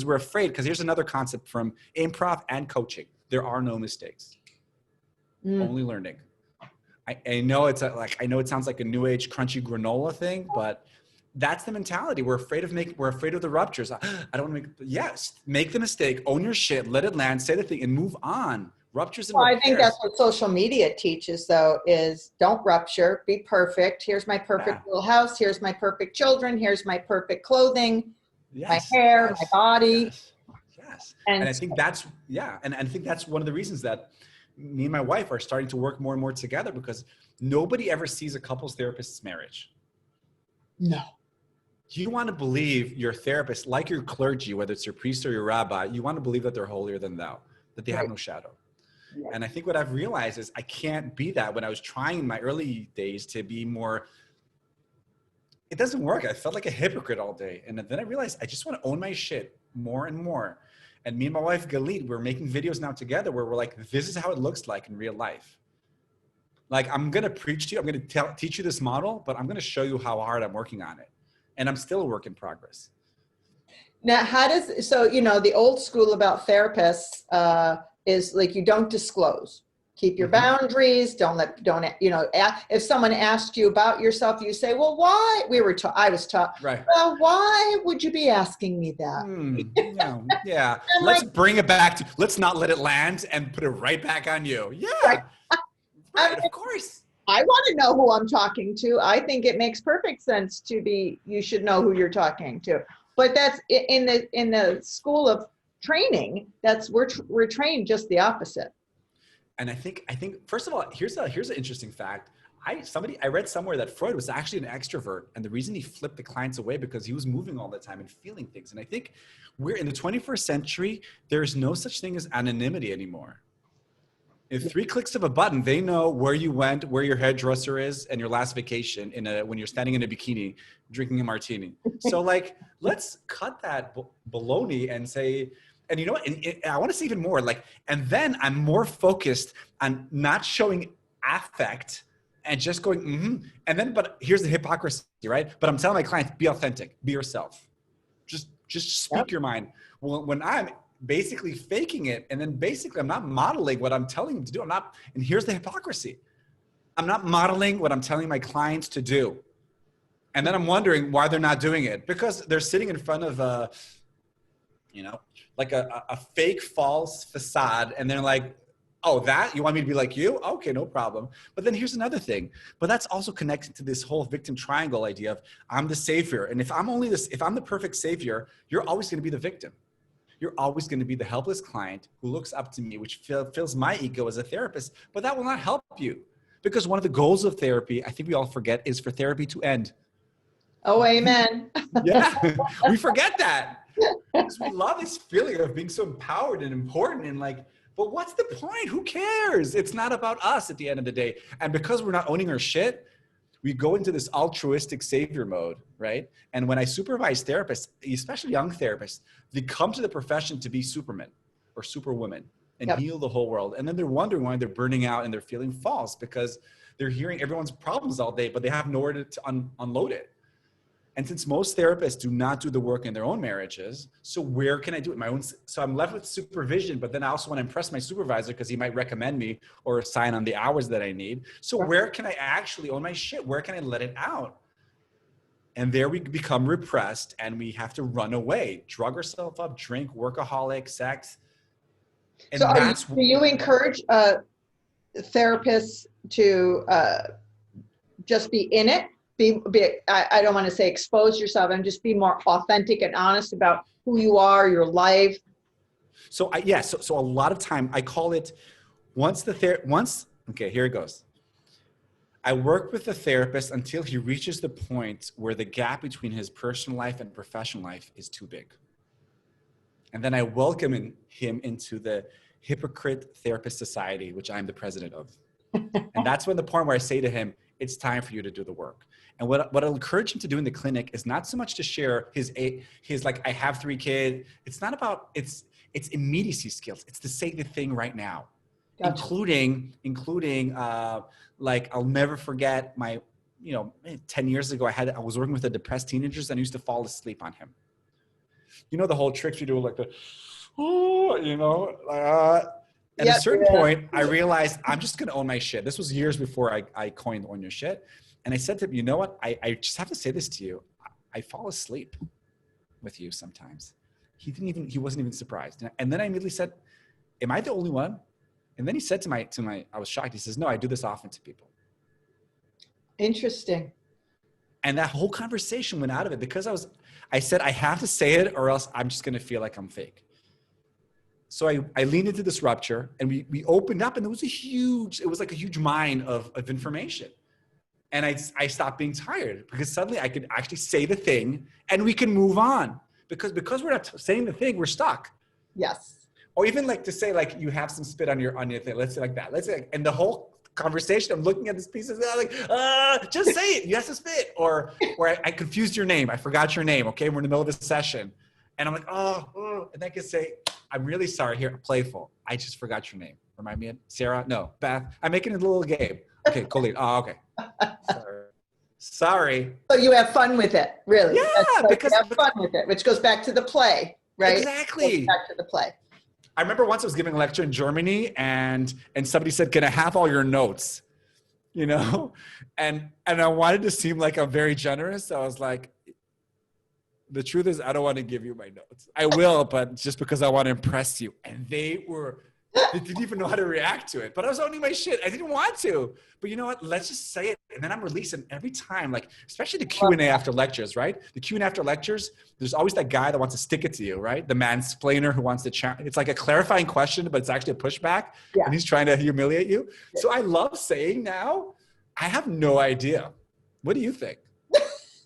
we're afraid. Because here's another concept from improv and coaching. There are no mistakes. Only learning. I know it sounds like a new age crunchy granola thing, but that's the mentality. We're afraid of the ruptures. I don't want to yes, make the mistake, own your shit, let it land, say the thing and move on. Ruptures and Well, I repairs. think that's what social media teaches though, is don't rupture, be perfect. Here's my perfect little house. Here's my perfect children. Here's my perfect clothing, my hair, my body. Yes. And I think that's, and I think that's one of the reasons that me and my wife are starting to work more and more together, because nobody ever sees a couples therapist's marriage. No. You want to believe your therapist, like your clergy, whether it's your priest or your rabbi, you want to believe that they're holier than thou, that they have no shadow. Yeah. And I think what I've realized is I can't be that. When I was trying in my early days to be more, it doesn't work. I felt like a hypocrite all day. And then I realized I just want to own my shit more and more. And me and my wife, Colleen, we're making videos now together where we're like, this is how it looks like in real life. Like, I'm going to preach to you. I'm going to teach you this model, but I'm going to show you how hard I'm working on it. And I'm still a work in progress. Now, so, the old school about therapists is like, you don't disclose. Keep your boundaries. If someone asked you about yourself, you say, well, why? I was taught, right. Well, why would you be asking me that? Yeah. Let's bring it back to, let's not let it land and put it right back on you. Yeah. Right, of course. I want to know who I'm talking to. I think it makes perfect sense you should know who you're talking to. But that's in the school of training, we're trained just the opposite. And I think first of all, here's an interesting fact. I read somewhere that Freud was actually an extrovert, and the reason he flipped the clients away because he was moving all the time and feeling things. And I think we're in the 21st century, there's no such thing as anonymity anymore. In 3 clicks of a button, they know where you went, where your hairdresser is, and your last vacation when you're standing in a bikini drinking a martini. So like, let's cut that baloney and say, and you know what? And I want to say even more, like, and then I'm more focused on not showing affect and just going, and then, but here's the hypocrisy, right? But I'm telling my clients, be authentic, be yourself. Just speak your mind. Well, when I'm basically faking it, and then basically I'm not modeling what I'm telling them to do. And here's the hypocrisy. I'm not modeling what I'm telling my clients to do. And then I'm wondering why they're not doing it, because they're sitting in front of a fake false facade. And they're like, oh, that you want me to be like you? Okay, no problem. But then here's another thing, but that's also connected to this whole victim triangle idea of I'm the savior. And if I'm the perfect savior, you're always going to be the victim. You're always going to be the helpless client who looks up to me, which fills my ego as a therapist, but that will not help you, because one of the goals of therapy, I think we all forget, is for therapy to end. Oh, amen. Yeah, we forget that. Because we love this feeling of being so empowered and important and like, but what's the point? Who cares? It's not about us at the end of the day. And because we're not owning our shit, we go into this altruistic savior mode, right? And when I supervise therapists, especially young therapists, they come to the profession to be Superman or Superwoman and heal the whole world. And then they're wondering why they're burning out and they're feeling false, because they're hearing everyone's problems all day, but they have nowhere to unload it. And since most therapists do not do the work in their own marriages, so where can I do it? My own. So I'm left with supervision, but then I also want to impress my supervisor because he might recommend me or assign on the hours that I need. So where can I actually own my shit? Where can I let it out? And there we become repressed and we have to run away, drug ourselves up, drink, workaholic, sex. And so do you encourage therapists to just be in it? I don't want to say expose yourself, and just be more authentic and honest about who you are, your life. So a lot of time I call it okay, here it goes. I work with the therapist until he reaches the point where the gap between his personal life and professional life is too big. And then I welcome him into the Hypocrite Therapist Society, which I'm the president of. And that's when the point where I say to him, it's time for you to do the work. And what I'll encourage him to do in the clinic is not so much to share his like, I have 3 kids. It's not about, it's immediacy skills. It's to say the thing right now, including like, I'll never forget 10 years ago, I was working with depressed teenagers and I used to fall asleep on him. You know, the whole tricks you do, like at a certain point, I realized I'm just going to own my shit. This was years before I coined own your shit. And I said to him, you know what? I just have to say this to you. I fall asleep with you sometimes. He wasn't even surprised. And then I immediately said, am I the only one? And then he said to my, I was shocked. He says, no, I do this often to people. Interesting. And that whole conversation went out of it because I said, I have to say it or else I'm just going to feel like I'm fake. So I leaned into this rupture and we opened up, and it was like a huge mine of information. And I stopped being tired because suddenly I could actually say the thing and we can move on because we're not saying the thing, we're stuck. Yes. Or even like to say like, you have some spit on your thing. Let's say like that. Let's say, like, and the whole conversation, I'm looking at this piece of like, just say it. You have to spit. Or I confused your name. I forgot your name. Okay. We're in the middle of a session. And I'm like, and I can say, I'm really sorry here. Playful. I just forgot your name. Remind me of Sarah? No, Beth. I'm making it a little game. Okay, Colleen. Oh, okay. Sorry. So you have fun with it, really? Yeah, because you have fun with it, which goes back to the play, right? Exactly. Back to the play. I remember once I was giving a lecture in Germany, and somebody said, "Can I have all your notes?" You know, and I wanted to seem like I'm very generous. So I was like, the truth is, I don't want to give you my notes. I will, but just because I want to impress you. And they didn't even know how to react to it. But I was owning my shit. I didn't want to. But you know what? Let's just say it. And then I'm releasing every time, like, especially the Q&A after lectures, right? The Q&A after lectures, there's always that guy that wants to stick it to you, right? The mansplainer who wants to it's like a clarifying question, but it's actually a pushback. Yeah. And he's trying to humiliate you. So I love saying now, I have no idea. What do you think?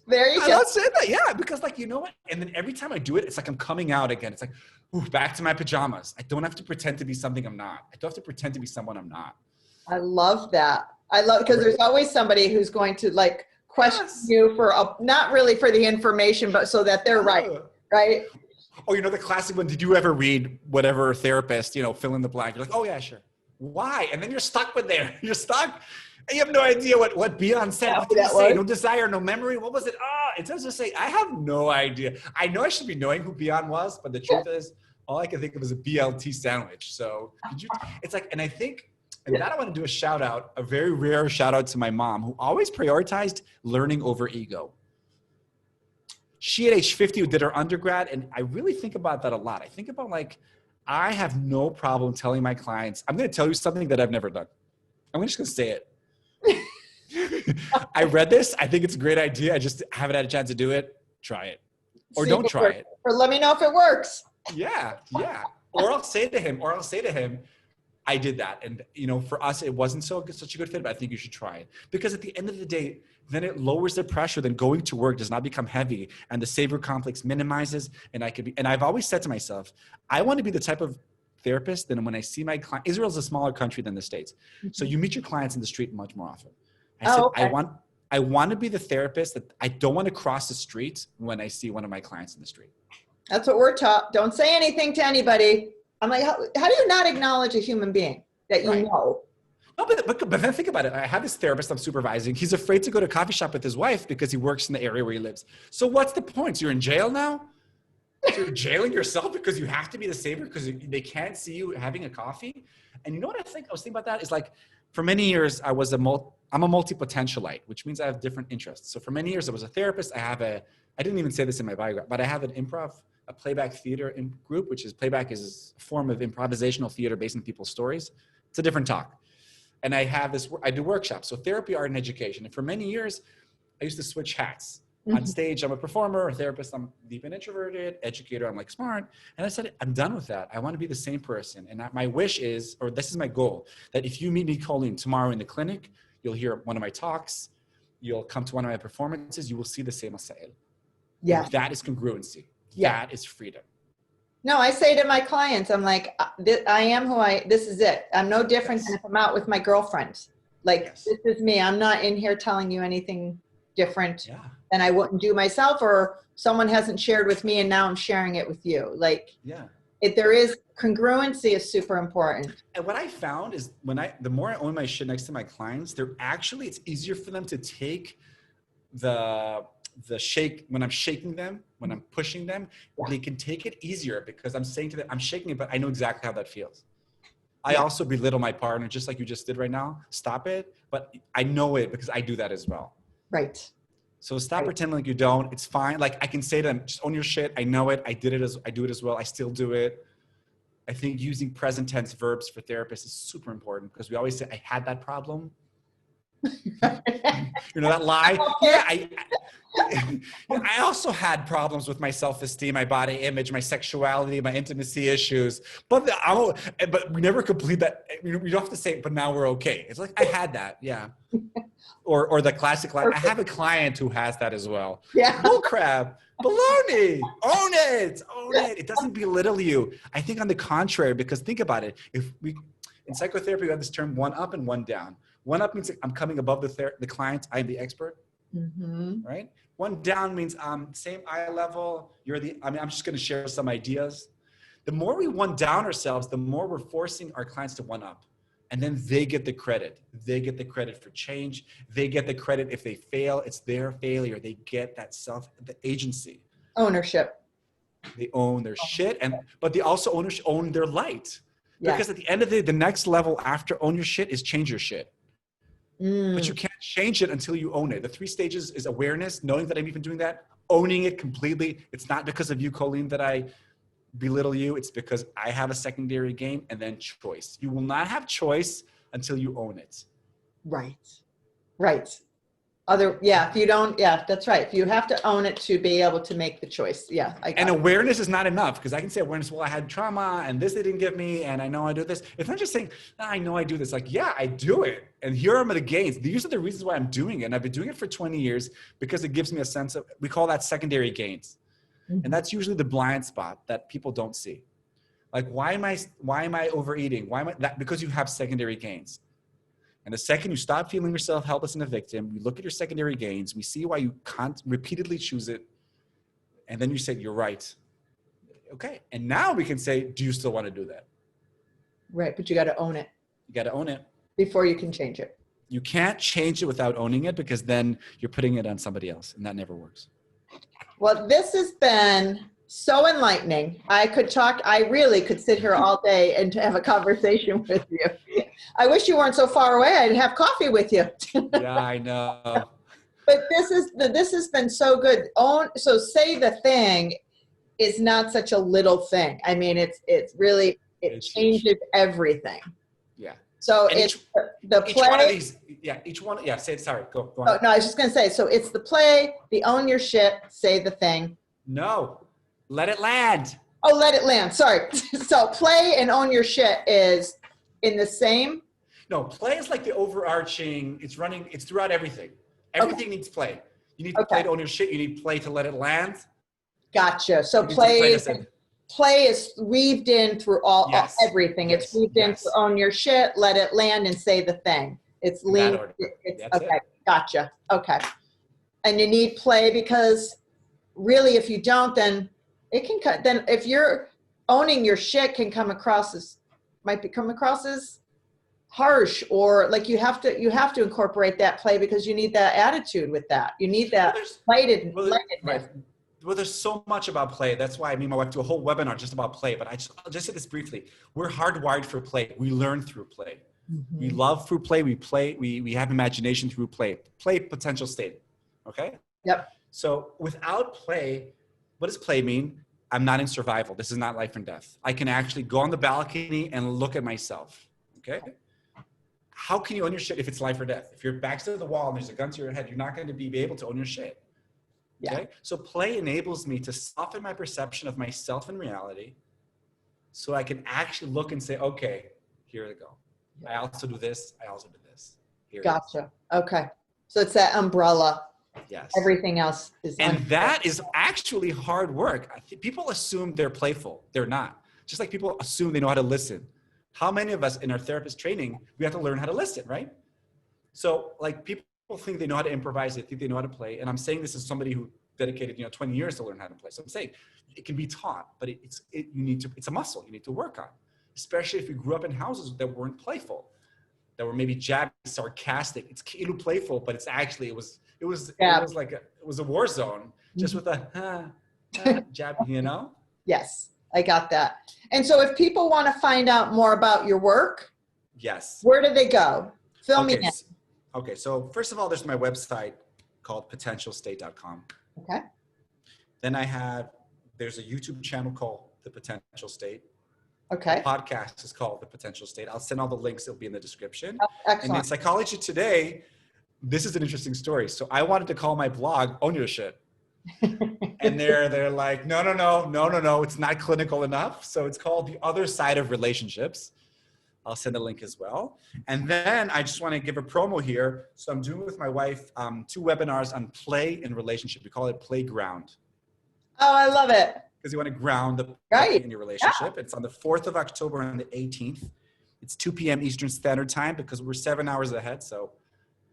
There you go. I love saying that, yeah, because like, you know what? And then every time I do it, it's like I'm coming out again. It's like, ooh, back to my pajamas. I don't have to pretend to be something I'm not. I don't have to pretend to be someone I'm not. I love that. Because there's always somebody who's going to like question you for not really for the information, but so that they're right. Oh, you know, the classic one, did you ever read whatever therapist, you know, fill in the blank? You're like, oh yeah, sure. Why? And then you're stuck with there. You're stuck. And you have no idea what Beyond said. What did he say? No desire, no memory. What was it? It does just say, I have no idea. I know I should be knowing who Beyond was, but the truth is, all I can think of is a BLT sandwich. So it's like, and I think, and that I want to do a shout out, a very rare shout out to my mom, who always prioritized learning over ego. She at age 50 did her undergrad, and I really think about that a lot. I think about like, I have no problem telling my clients, I'm going to tell you something that I've never done. I'm just going to say it. I read this. I think it's a great idea. I just haven't had a chance to do it. Try it. Or don't try it. Or let me know if it works. Yeah. Yeah. Or I'll say to him, I did that. And you know, for us, it wasn't such a good fit, but I think you should try it. Because at the end of the day, then it lowers the pressure. Then going to work does not become heavy, and the savior complex minimizes. And I've always said to myself, I want to be the type of therapist that when I see my client, Israel is a smaller country than the States. So you meet your clients in the street much more often. I want to be the therapist that I don't want to cross the street when I see one of my clients in the street. That's what we're taught. Don't say anything to anybody. I'm like, how do you not acknowledge a human being that you know? No, but then think about it. I have this therapist I'm supervising. He's afraid to go to a coffee shop with his wife because he works in the area where he lives. So what's the point? So you're in jail now? So you're jailing yourself because you have to be the savior because they can't see you having a coffee? And you know what I was thinking about that is like, for many years, I'm a multi-potentialite, which means I have different interests. So for many years, I was a therapist. I didn't even say this in my biography, but I have a playback theater group, which is playback is a form of improvisational theater based on people's stories. It's a different talk. And I do workshops. So therapy, art, and education. And for many years, I used to switch hats. On stage, I'm a performer, a therapist, I'm deep and introverted, educator, I'm like smart. And I said, I'm done with that. I want to be the same person. And my wish is, or this is my goal, that if you meet me, Colleen, tomorrow in the clinic, you'll hear one of my talks, you'll come to one of my performances, you will see the same Assael. Yeah. And that is congruency. Yeah. That is freedom. No, I say to my clients, I'm like, I am this is it. I'm no different than if I'm out with my girlfriends. Like, this is me. I'm not in here telling you anything different than I wouldn't do myself, or someone hasn't shared with me and now I'm sharing it with you. Like, there is congruency is super important. And what I found is the more I own my shit next to my clients, it's easier for them to take the shake when I'm shaking them, when I'm pushing them, they can take it easier because I'm saying to them, I'm shaking it, but I know exactly how that feels. I also belittle my partner, just like you just did right now. Stop it. But I know it because I do that as well. Right. So stop pretending like you don't. It's fine. Like I can say to them, just own your shit. I know it. I do it as well. I still do it. I think using present tense verbs for therapists is super important because we always say, I had that problem. You know that lie? Yeah, I also had problems with my self-esteem, my body image, my sexuality, my intimacy issues. But we never complete that. You don't have to say, but now we're okay. It's like, I had that. Yeah. Or the classic line. I have a client who has that as well. Yeah. Bull crap. Baloney. Own it. Own it. It doesn't belittle you. I think on the contrary, because think about it. In psychotherapy, we have this term one up and one down. One up means I'm coming above the client. I'm the expert. Mm-hmm. Right? One down means same eye level. I'm just going to share some ideas. The more we one down ourselves, the more we're forcing our clients to one up. And then they get the credit. They get the credit for change. They get the credit if they fail. It's their failure. They get that the agency. Ownership. They own their shit, but they also own their light. Yeah. Because at the end of the day, the next level after own your shit is change your shit. But you can't change it until you own it. The 3 stages is awareness, knowing that I'm even doing that, owning it completely. It's not because of you, Colleen, that I belittle you. It's because I have a secondary game, and then choice. You will not have choice until you own it. Right. If you don't, that's right. If you have to own it to be able to make the choice. Yeah. And awareness is not enough, because I can say awareness, well, I had trauma and this they didn't give me, and I know I do this. It's not just saying, I know I do this. Like, yeah, I do it. And here are the gains. These are the reasons why I'm doing it. And I've been doing it for 20 years because it gives me a sense of, we call that secondary gains. Mm-hmm. And that's usually the blind spot that people don't see. Like, why am I overeating? Because you have secondary gains. And the second you stop feeling yourself helpless and a victim, you look at your secondary gains, we see why you can't repeatedly choose it. And then you say, you're right. Okay. And now we can say, do you still want to do that? Right. But you got to own it. You got to own it. Before you can change it. You can't change it without owning it, because then you're putting it on somebody else, and that never works. Well, this has been so enlightening. I really could sit here all day and have a conversation with you. I wish you weren't so far away. I'd have coffee with you. Yeah, I know. But this has been so good. So say the thing is not such a little thing. I mean, it changes everything. Yeah. So it's the play. Each one of these, each one. Yeah, say it. Sorry, go on. Oh, no, I was just going to say, so it's the play, the own your shit, say the thing. No, let it land. Oh, let it land. Sorry. So play and own your shit is in the same. No, play is like the overarching, it's throughout everything. Everything needs play. You need play to own your shit. You need play to let it land. Gotcha. So play is weaved in through everything. It's weaved in through own your shit, let it land, and say the thing. It's lean. Okay. Gotcha. Okay. And you need play because really, if you don't, then it can cut. Then if you're owning your shit, might come across as harsh, or like you have to incorporate that play because you need that attitude with that. You need that lightedness. Right. Well, there's so much about play. That's why me and my wife do a whole webinar just about play. But I'll just say this briefly. We're hardwired for play. We learn through play. Mm-hmm. We love through play. We play. We have imagination through play. Play potential state. Okay? Yep. So without play, what does play mean? I'm not in survival. This is not life and death. I can actually go on the balcony and look at myself. Okay? How can you own your shit if it's life or death? If your back's to the wall and there's a gun to your head, you're not going to be able to own your shit. Okay? Yeah. So play enables me to soften my perception of myself in reality so I can actually look and say, okay, here we go. I also do this. I also do this. Gotcha. Okay. So it's that umbrella. Yes. Everything else is. And that is actually hard work. People assume they're playful. They're not. Just like people assume they know how to listen. How many of us in our therapist training, we have to learn how to listen, right? So like people think they know how to improvise. They think they know how to play. And I'm saying this as somebody who dedicated 20 years to learn how to play. So I'm saying it can be taught, but it's a muscle you need to work on, especially if you grew up in houses that weren't playful, that were maybe jabby, sarcastic. It's playful, but it's actually, it was a war zone just with a jab, Yes, I got that. And so if people want to find out more about your work, yes, where do they go? Fill me in. Okay, so first of all, there's my website, called potentialstate.com. Okay. Then there's a YouTube channel called The Potential State. Okay. The podcast is called The Potential State. I'll send all the links. It'll be in the description. Oh, and then excellent. Psychology Today, this is an interesting story. So I wanted to call my blog Own Your Shit. And they're like, no, it's not clinical enough. So it's called The Other Side of Relationships. I'll send a link as well. And then I just want to give a promo here. So I'm doing with my wife 2 webinars on play and relationship. We call it Playground. Oh, I love it. Because you want to ground the Right. in your relationship. Yeah. It's on the 4th of October and the 18th. It's 2 p.m. Eastern Standard Time because we're 7 hours ahead. So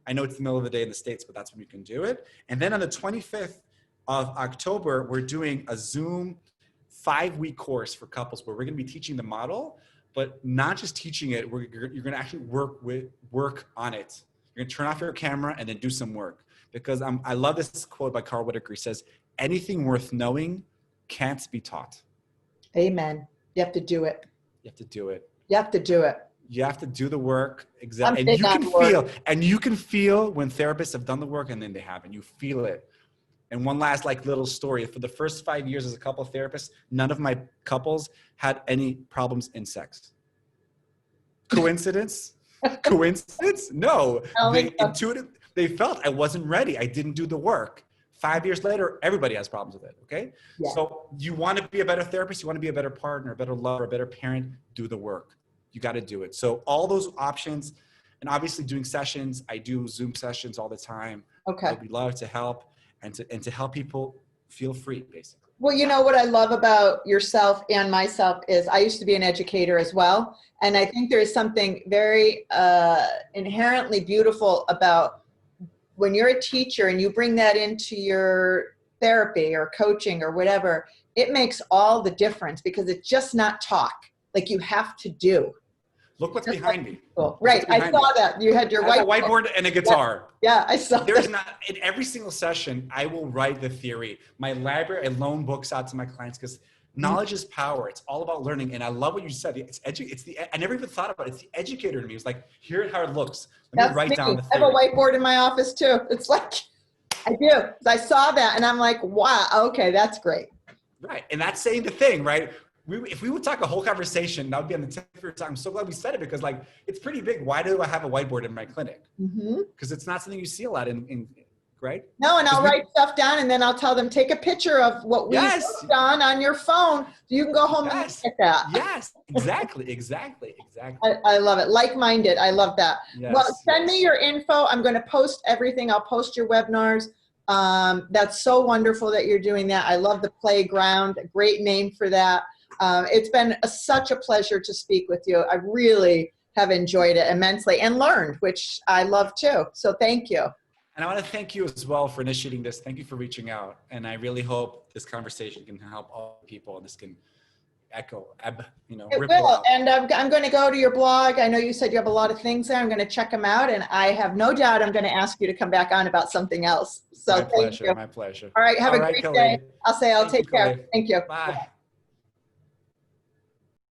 I know it's the middle of the day in the States, but that's when you can do it. And then on the 25th of October, we're doing a Zoom 5-week course for couples where we're going to be teaching the model, but not just teaching it. You're going to actually work on it. You're going to turn off your camera and then do some work. Because I love this quote by Carl Whitaker. He says, anything worth knowing can't be taught. Amen. You have to do it. You have to do it. You have to do it. You have to do the work. Exactly. I'm And big you on can work. feel, when therapists have done the work and then they haven't. You feel it. And one last little story. For the first 5 years as a couple therapist, none of my couples had any problems in sex. Coincidence? Coincidence? No. They felt I wasn't ready. I didn't do the work. 5 years later, everybody has problems with it, okay? Yeah. So you want to be a better therapist, you want to be a better partner, a better lover, a better parent, do the work. You got to do it. So all those options, and obviously doing sessions, I do Zoom sessions all the time. Okay. I'd love to help and to help people feel free, basically. Well, you know what I love about yourself and myself is I used to be an educator as well. And I think there is something very inherently beautiful about when you're a teacher and you bring that into your therapy or coaching or whatever, it makes all the difference because it's just not talk. Like you have to do. Look what's behind me. Cool. Right. I saw that. You had your I have a whiteboard and a guitar. Yeah, I saw There's that. not, in every single session, I will write the theory. My library, I loan books out to my clients because knowledge is power. It's all about learning. And I love what you said. I never even thought about it. It's the educator in me. It's like, here's how it looks. Let me write down the I have a theory. whiteboard in my office too. It's like, I do. I saw that and I'm like, wow, okay, that's great. Right. And that's saying the thing, right? If we would talk a whole conversation, that would be on the tip of your tongue. I'm so glad we said it because it's pretty big. Why do I have a whiteboard in my clinic? Because it's not something you see a lot right? No, and I'll write stuff down and then I'll tell them, take a picture of what we've on your phone. So you can go home and look at that. Yes, exactly. I love it. Like-minded. I love that. Yes, well, send me your info. I'm going to post everything. I'll post your webinars. That's so wonderful that you're doing that. I love the playground. A great name for that. It's been such a pleasure to speak with you. I really have enjoyed it immensely and learned, which I love too. So thank you. And I want to thank you as well for initiating this. Thank you for reaching out. And I really hope this conversation can help all people and this can echo, It ripple will. out. And I'm going to go to your blog. I know you said you have a lot of things there. I'm going to check them out. And I have no doubt I'm going to ask you to come back on about something else. So My thank you. pleasure. All right. Have a great day. I'll take care. Colleen. Thank you. Bye.